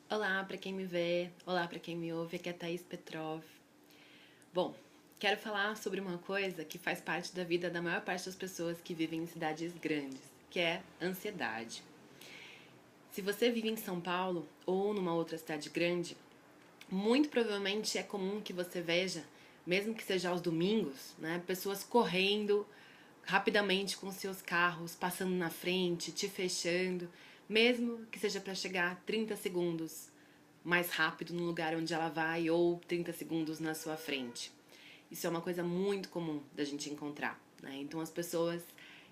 Olá para quem me vê, olá para quem me ouve, aqui é a Thaís Petrov. Bom, quero falar sobre uma coisa que faz parte da vida da maior parte das pessoas que vivem em cidades grandes, que é ansiedade. Se você vive em São Paulo ou numa outra cidade grande, muito provavelmente é comum que você veja, mesmo que seja aos domingos, né, pessoas correndo rapidamente com seus carros, passando na frente, te fechando, mesmo que seja para chegar 30 segundos mais rápido no lugar onde ela vai ou 30 segundos na sua frente. Isso é uma coisa muito comum da gente encontrar, né? Então as pessoas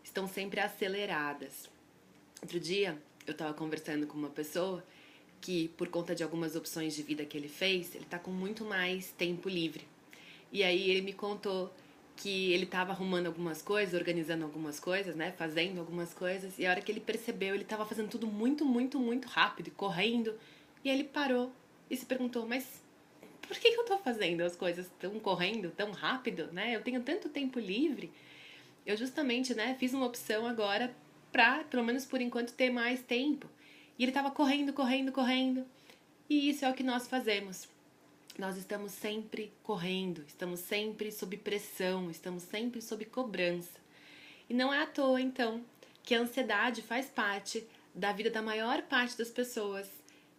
estão sempre aceleradas. Outro dia eu estava conversando com uma pessoa que, por conta de algumas opções de vida que ele fez, ele está com muito mais tempo livre. E aí ele me contou que ele estava arrumando algumas coisas, organizando algumas coisas, né, fazendo algumas coisas, e a hora que ele percebeu, ele estava fazendo tudo muito, muito, muito rápido, correndo, e aí ele parou e se perguntou, mas por que eu tô fazendo as coisas tão correndo, tão rápido, né? Eu tenho tanto tempo livre. Eu justamente, né, fiz uma opção agora pra, pelo menos por enquanto, ter mais tempo. E ele tava correndo, correndo, correndo. E isso é o que nós fazemos. Nós estamos sempre correndo, estamos sempre sob pressão, estamos sempre sob cobrança. E não é à toa, então, que a ansiedade faz parte da vida da maior parte das pessoas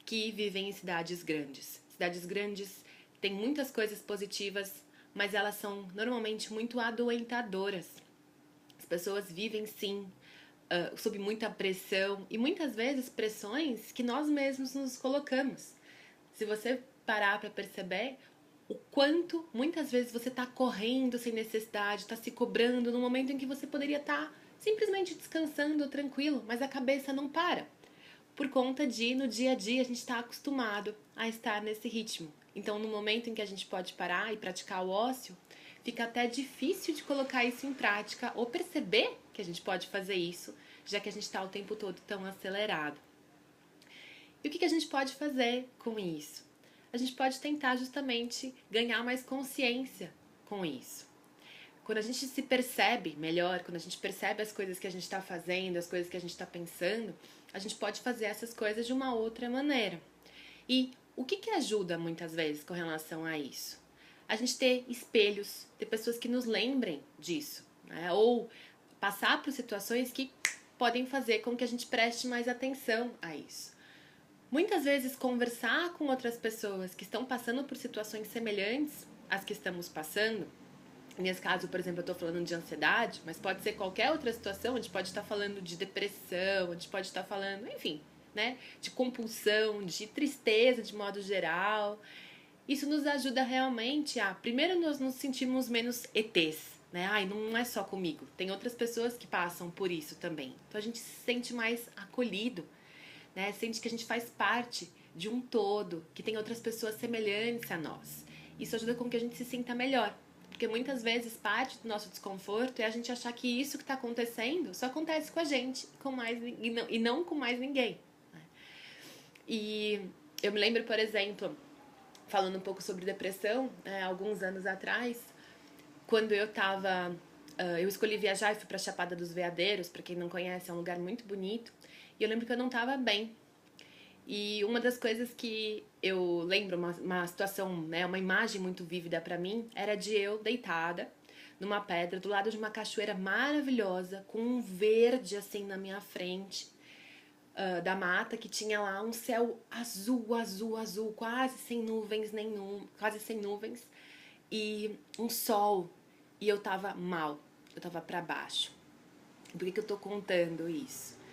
que vivem em cidades grandes. Cidades grandes têm muitas coisas positivas, mas elas são normalmente muito adoentadoras. As pessoas vivem sim sob muita pressão e muitas vezes pressões que nós mesmos nos colocamos. Se você parar para perceber o quanto muitas vezes você está correndo sem necessidade, está se cobrando no momento em que você poderia estar simplesmente descansando, tranquilo, mas a cabeça não para. Por conta de, no dia a dia, a gente está acostumado a estar nesse ritmo. Então, no momento em que a gente pode parar e praticar o ócio, fica até difícil de colocar isso em prática ou perceber que a gente pode fazer isso, já que a gente está o tempo todo tão acelerado. E o que a gente pode fazer com isso? A gente pode tentar justamente ganhar mais consciência com isso. Quando a gente se percebe melhor, quando a gente percebe as coisas que a gente está fazendo, as coisas que a gente está pensando, a gente pode fazer essas coisas de uma outra maneira. E o que ajuda muitas vezes com relação a isso? A gente ter espelhos, ter pessoas que nos lembrem disso, né? Ou passar por situações que podem fazer com que a gente preste mais atenção a isso. Muitas vezes conversar com outras pessoas que estão passando por situações semelhantes às que estamos passando. Nesse caso, por exemplo, eu estou falando de ansiedade, mas pode ser qualquer outra situação. A gente pode estar falando de depressão, a gente pode estar falando, enfim, né, de compulsão, de tristeza de modo geral. Isso nos ajuda realmente a, primeiro, nós nos sentimos menos ETs, né? Ai, não é só comigo, tem outras pessoas que passam por isso também. Então a gente se sente mais acolhido, né? Sente que a gente faz parte de um todo, que tem outras pessoas semelhantes a nós. Isso ajuda com que a gente se sinta melhor. Porque muitas vezes parte do nosso desconforto é a gente achar que isso que está acontecendo só acontece com a gente e não com mais ninguém. Né? E eu me lembro, por exemplo, falando um pouco sobre depressão, alguns anos atrás, quando eu estava. Eu escolhi viajar e fui para a Chapada dos Veadeiros, para quem não conhece, é um lugar muito bonito. E eu lembro que eu não estava bem. E uma das coisas que eu lembro, uma situação, né, uma imagem muito vívida para mim, era de eu deitada numa pedra do lado de uma cachoeira maravilhosa, com um verde assim na minha frente, da mata, que tinha lá um céu azul, azul, azul, quase sem nuvens nenhum, quase sem nuvens, e um sol, e eu tava mal, eu tava para baixo. Por que eu tô contando isso?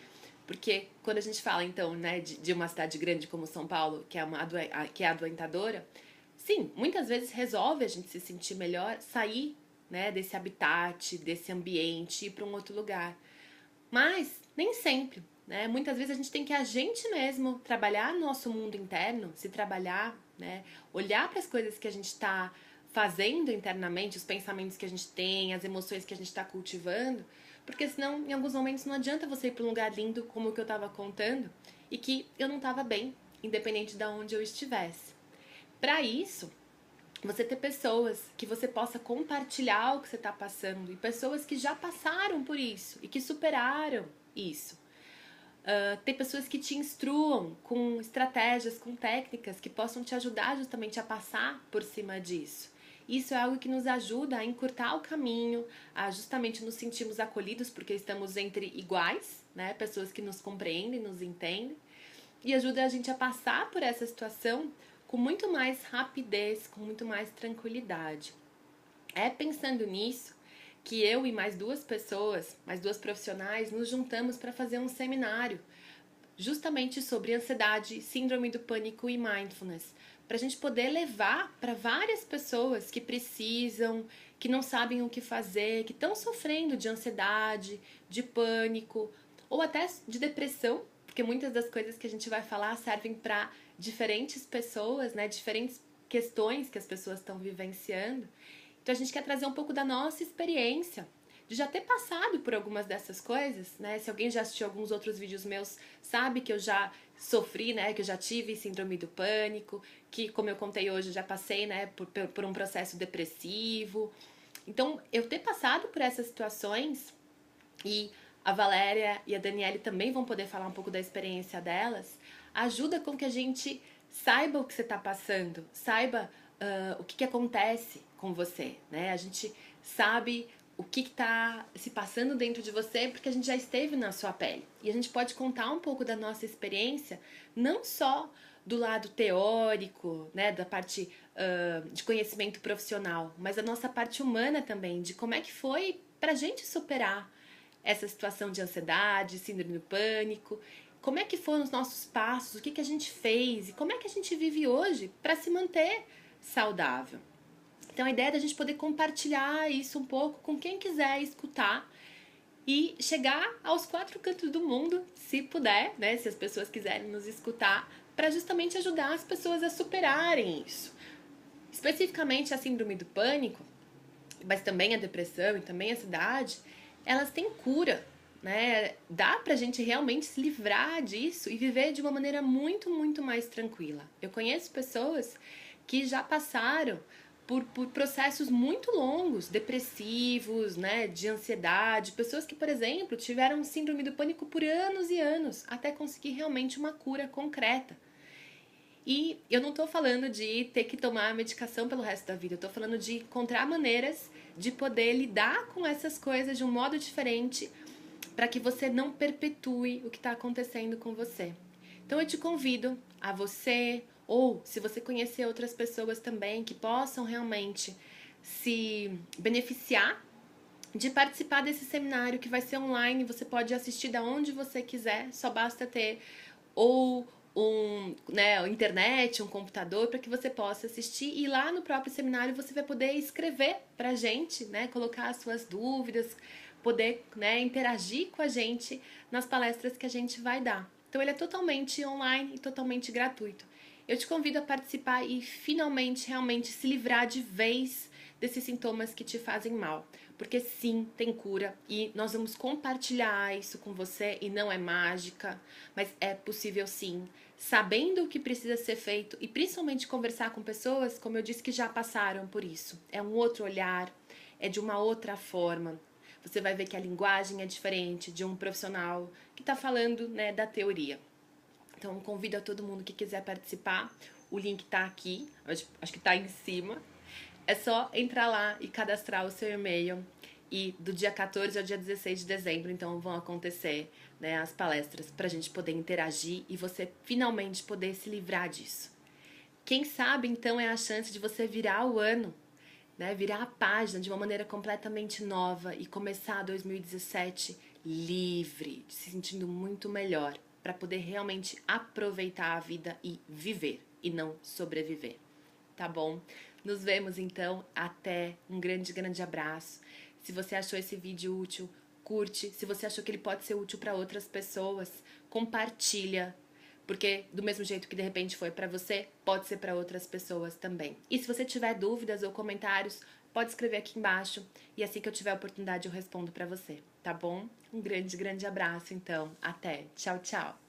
Porque quando a gente fala, então, né, de uma cidade grande como São Paulo, que é adoentadora, sim, muitas vezes resolve a gente se sentir melhor, sair, né, desse habitat, desse ambiente, ir para um outro lugar. Mas nem sempre, né? Muitas vezes a gente mesmo trabalhar nosso mundo interno, se trabalhar, né, olhar para as coisas que a gente está fazendo internamente, os pensamentos que a gente tem, as emoções que a gente está cultivando, porque senão em alguns momentos não adianta você ir para um lugar lindo como o que eu estava contando e que eu não estava bem, independente de onde eu estivesse. Para isso, você ter pessoas que você possa compartilhar o que você está passando e pessoas que já passaram por isso e que superaram isso. Ter pessoas que te instruam com estratégias, com técnicas que possam te ajudar justamente a passar por cima disso. Isso é algo que nos ajuda a encurtar o caminho, a justamente nos sentirmos acolhidos porque estamos entre iguais, né? Pessoas que nos compreendem, nos entendem, e ajuda a gente a passar por essa situação com muito mais rapidez, com muito mais tranquilidade. É pensando nisso que eu e mais duas pessoas, mais duas profissionais, nos juntamos para fazer um seminário justamente sobre ansiedade, síndrome do pânico e mindfulness, para a gente poder levar para várias pessoas que precisam, que não sabem o que fazer, que estão sofrendo de ansiedade, de pânico ou até de depressão, porque muitas das coisas que a gente vai falar servem para diferentes pessoas, né, diferentes questões que as pessoas estão vivenciando. Então a gente quer trazer um pouco da nossa experiência, de já ter passado por algumas dessas coisas, né? Se alguém já assistiu alguns outros vídeos meus, sabe que eu já sofri, né? Que eu já tive síndrome do pânico, que, como eu contei hoje, já passei, né? Por um processo depressivo. Então, eu ter passado por essas situações, e a Valéria e a Daniele também vão poder falar um pouco da experiência delas, ajuda com que a gente saiba o que você está passando, saiba o que acontece com você, né? A gente sabe o que está se passando dentro de você porque a gente já esteve na sua pele. E a gente pode contar um pouco da nossa experiência, não só do lado teórico, né, da parte de conhecimento profissional, mas da nossa parte humana também, de como é que foi pra gente superar essa situação de ansiedade, síndrome do pânico, como é que foram os nossos passos, o que a gente fez e como é que a gente vive hoje para se manter saudável. Então a ideia é da gente poder compartilhar isso um pouco com quem quiser escutar e chegar aos quatro cantos do mundo, se puder, né, se as pessoas quiserem nos escutar, para justamente ajudar as pessoas a superarem isso. Especificamente a síndrome do pânico, mas também a depressão e também a ansiedade, elas têm cura, né? Dá pra gente realmente se livrar disso e viver de uma maneira muito, muito mais tranquila. Eu conheço pessoas que já passaram por processos muito longos, depressivos, né, de ansiedade, pessoas que, por exemplo, tiveram síndrome do pânico por anos e anos, até conseguir realmente uma cura concreta. E eu não tô falando de ter que tomar a medicação pelo resto da vida, eu tô falando de encontrar maneiras de poder lidar com essas coisas de um modo diferente para que você não perpetue o que está acontecendo com você. Então eu te convido a você, ou se você conhecer outras pessoas também que possam realmente se beneficiar de participar desse seminário que vai ser online, você pode assistir da onde você quiser, só basta ter ou internet, um computador para que você possa assistir, e lá no próprio seminário você vai poder escrever pra gente, né, colocar as suas dúvidas, poder, né, interagir com a gente nas palestras que a gente vai dar. Então ele é totalmente online e totalmente gratuito. Eu te convido a participar e finalmente realmente se livrar de vez desses sintomas que te fazem mal. Porque sim, tem cura e nós vamos compartilhar isso com você, e não é mágica, mas é possível sim, sabendo o que precisa ser feito e principalmente conversar com pessoas, como eu disse, que já passaram por isso. É um outro olhar, é de uma outra forma. Você vai ver que a linguagem é diferente de um profissional que está falando, né, da teoria. Então, convido a todo mundo que quiser participar. O link está aqui, acho que está em cima. É só entrar lá e cadastrar o seu e-mail. E do dia 14 ao dia 16 de dezembro, então, vão acontecer, né, as palestras para a gente poder interagir e você finalmente poder se livrar disso. Quem sabe, então, é a chance de você virar o ano, né, virar a página de uma maneira completamente nova e começar 2017 livre, se sentindo muito melhor, para poder realmente aproveitar a vida e viver, e não sobreviver. Tá bom? Nos vemos então, até, um grande, grande abraço. Se você achou esse vídeo útil, curte. Se você achou que ele pode ser útil para outras pessoas, compartilha. Porque do mesmo jeito que de repente foi para você, pode ser para outras pessoas também. E se você tiver dúvidas ou comentários, pode escrever aqui embaixo e assim que eu tiver a oportunidade eu respondo para você, tá bom? Um grande, grande abraço então. Até. Tchau, tchau.